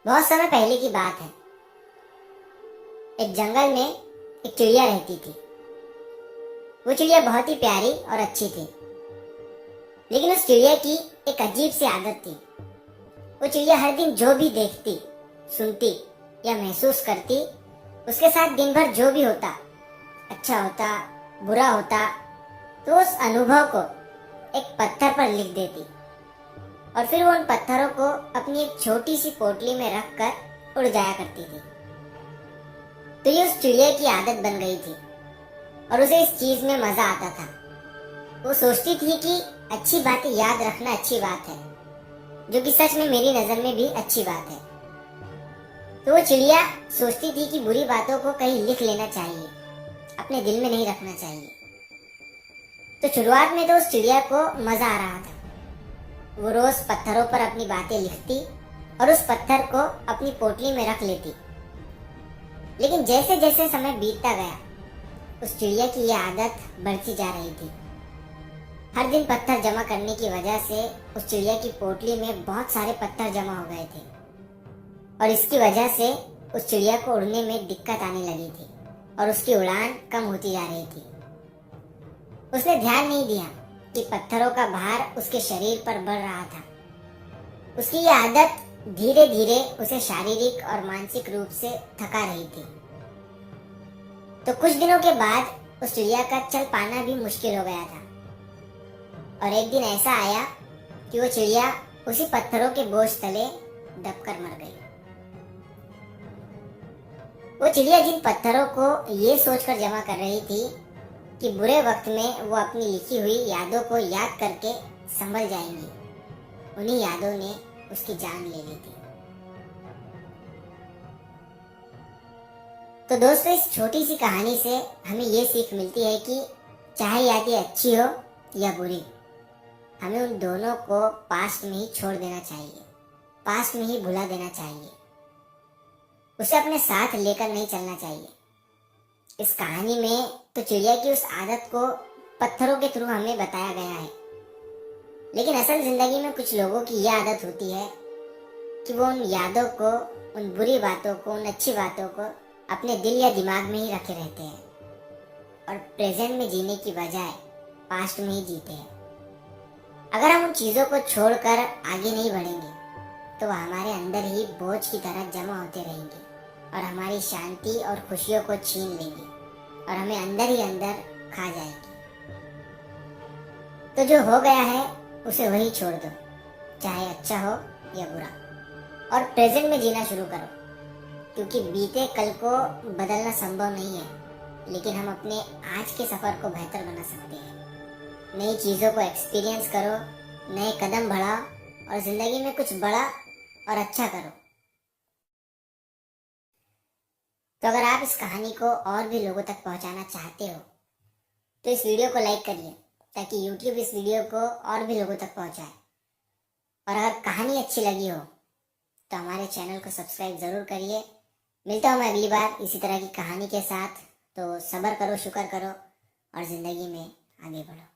बहुत समय पहले की बात है। एक जंगल में एक चिड़िया रहती थी। वो चिड़िया बहुत ही प्यारी और अच्छी थी, लेकिन उस चिड़िया की एक अजीब सी आदत थी। वो चिड़िया हर दिन जो भी देखती, सुनती या महसूस करती, उसके साथ दिन भर जो भी होता, अच्छा होता, बुरा होता, तो उस अनुभव को एक पत्थर पर लिख देती और फिर वो उन पत्थरों को अपनी एक छोटी सी पोटली में रखकर उड़ जाया करती थी। तो ये उस चिड़िया की आदत बन गई थी और उसे इस चीज में मजा आता था। वो सोचती थी कि अच्छी बातें याद रखना अच्छी बात है, जो कि सच में मेरी नजर में भी अच्छी बात है। तो वो चिड़िया सोचती थी कि बुरी बातों को कहीं लिख लेना चाहिए, अपने दिल में नहीं रखना चाहिए। तो शुरुआत में तो उस चिड़िया को मजा आ रहा था। वो रोज पत्थरों पर अपनी बातें लिखती और उस पत्थर को अपनी पोटली में रख लेती। लेकिन जैसे जैसे समय बीतता गया, उस चिड़िया की यह आदत बढ़ती जा रही थी। हर दिन पत्थर जमा करने की वजह से उस चिड़िया की पोटली में बहुत सारे पत्थर जमा हो गए थे और इसकी वजह से उस चिड़िया को उड़ने में दिक्कत आने लगी थी और उसकी उड़ान कम होती जा रही थी। उसने ध्यान नहीं दिया कि पत्थरों का भार उसके शरीर पर बढ़ रहा था। उसकी यह आदत धीरे धीरे उसे शारीरिक और मानसिक रूप से थका रही थी। तो कुछ दिनों के बाद उस चिड़िया का चल पाना भी मुश्किल हो गया था और एक दिन ऐसा आया कि वो चिड़िया उसी पत्थरों के बोझ तले दबकर मर गई। वो चिड़िया जिन पत्थरों को ये सोचकर जमा कर रही थी कि बुरे वक्त में वो अपनी लिखी हुई यादों को याद करके संभल जाएंगी, उन्हीं यादों ने उसकी जान ले ली थी। तो दोस्तों, इस छोटी सी कहानी से हमें ये सीख मिलती है कि चाहे यादें अच्छी हो या बुरी, हमें उन दोनों को पास्ट में ही छोड़ देना चाहिए, पास्ट में ही भुला देना चाहिए, उसे अपने साथ लेकर नहीं चलना चाहिए। इस कहानी में तो चिड़िया की उस आदत को पत्थरों के थ्रू हमें बताया गया है, लेकिन असल जिंदगी में कुछ लोगों की यह आदत होती है कि वो उन यादों को, उन बुरी बातों को, उन अच्छी बातों को अपने दिल या दिमाग में ही रखे रहते हैं और प्रेजेंट में जीने की बजाय पास्ट में ही जीते हैं। अगर हम उन चीजों को छोड़कर आगे नहीं बढ़ेंगे तो वह हमारे अंदर ही बोझ की तरह जमा होते रहेंगे और हमारी शांति और खुशियों को छीन लेंगे और हमें अंदर ही अंदर खा जाएगी। तो जो हो गया है उसे वही छोड़ दो, चाहे अच्छा हो या बुरा, और प्रेजेंट में जीना शुरू करो, क्योंकि बीते कल को बदलना संभव नहीं है, लेकिन हम अपने आज के सफर को बेहतर बना सकते हैं। नई चीजों को एक्सपीरियंस करो, नए कदम बढ़ाओ और जिंदगी में कुछ बड़ा और अच्छा करो। तो अगर आप इस कहानी को और भी लोगों तक पहुंचाना चाहते हो तो इस वीडियो को लाइक करिए, ताकि YouTube इस वीडियो को और भी लोगों तक पहुंचाए। और अगर कहानी अच्छी लगी हो तो हमारे चैनल को सब्सक्राइब जरूर करिए। मिलता हूँ मैं अगली बार इसी तरह की कहानी के साथ। तो सब्र करो, शुक्र करो और जिंदगी में आगे बढ़ो।